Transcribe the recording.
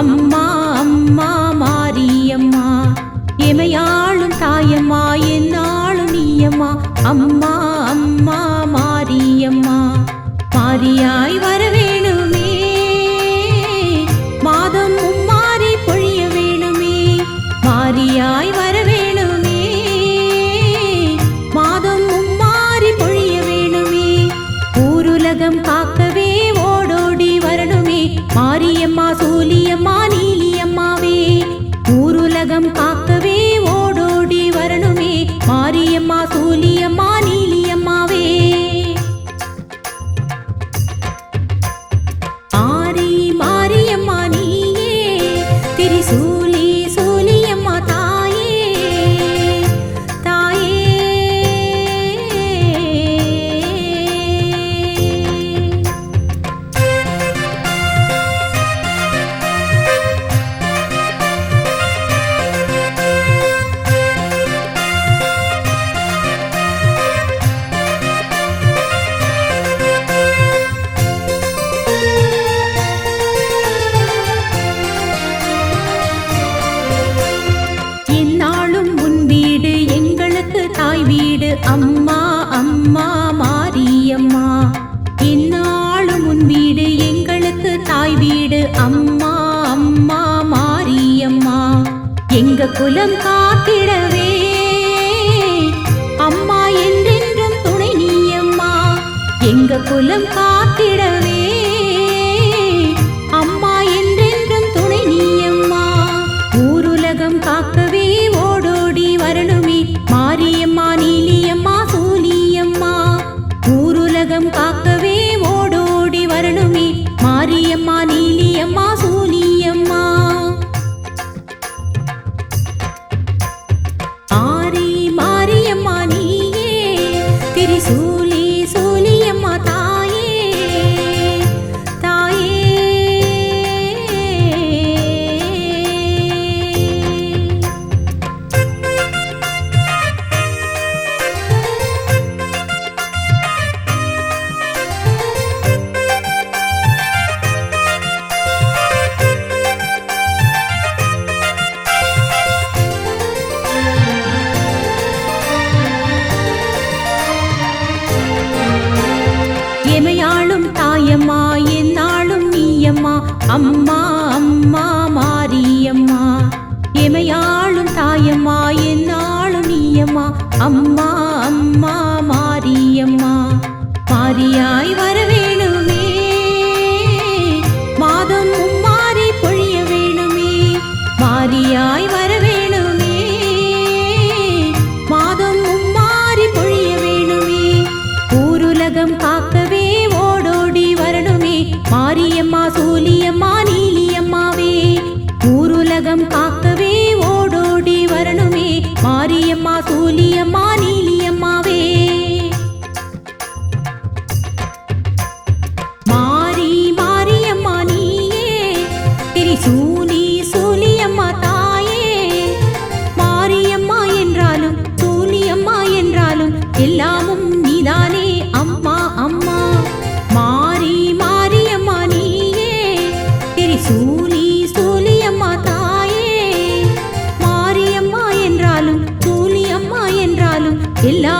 அம்மா அம்மா மாரியம்மா எமையாளும் தாயம்மா என்னாலும் நீயம்மா அம்மா அம்மா மாரியம்மா மாரியாய் வரவேணுமே மாதம் மும்மாரி பொழிய வேணுமே மாரியாய் வரவேணுமே மாதம் மும்மாரி பொழிய வேணுமே ஊருலகம் காக்கவே ஓடோடி வரணுமே மாரியம்மா சூலியம்மா நீலியம்மாவே ஊருலகம் காக்கவே ஓடோடி வரணுமே மாரியம்மா சூலியம்மா நீலியம்மாவே ஆரி மாரியம்மா நீயே திரிசூலி சூலியம்மா தாயே தாயே தாய் வீடு அம்மா அம்மா மாரியம்மா இந்நாளும் உன் வீடு எங்களுக்கு தாய் வீடு அம்மா அம்மா மாரியம்மா எங்க குலம் காத்திடவே அம்மா என்றென்றும் துணை நீயம்மா எங்க குலம் காத்திடவே அம்மா என்றென்றும் துணை நீயம்மா ஊருலகம் காக்கவே ஓடோடி வரணுமே மாரியம்மா நீலியம்மா சூலியம்மா ஊருலகம் காக்கவே ஓடோடி வரணுமே மாரியம்மா நீலியம்மா சூலியம்மா ஆரி மாரியம்மா நீயே திரிசூலி சூலியம்மா தாயே தாயே எமையாளும் தாயம்மா என்னாலும் நீயம்மா அம்மா அம்மா மாரியம்மா எமையாளும் தாயம்மா என்னாலும் நீயம்மா அம்மா அம்மா மாரியம்மா மாரியாய் வரவேணுமே மாதம் மும்மாரி பொழிய வேணுமே மாரியாய் வரவேணுமே மாதம் மும்மாரி பொழிய வேணுமே ஊருலகம் காக்கவே ஓடோடி வரணுமே மாரியம்மா சூலியம்மா நீலியம்மாவே ஊருலகம் காக்கவே ஓடோடி வரணுமே மாரியம்மா சூலியம்மா நீலியம்மாவே மாரி மாரியம்மா நீயே திரிசூலி சூலியம்மா தாயே மாரியம்மா என்றாலும் சூலியம்மா என்றாலும் எல்லாமும் நீதானே அம்மா அம்மா மாரி மாரியம்மா நீயே திரிசூலி சூலியம்மா தாயே மாரியம்மா என்றாலும் சூலியம்மா என்றாலும் எல்லா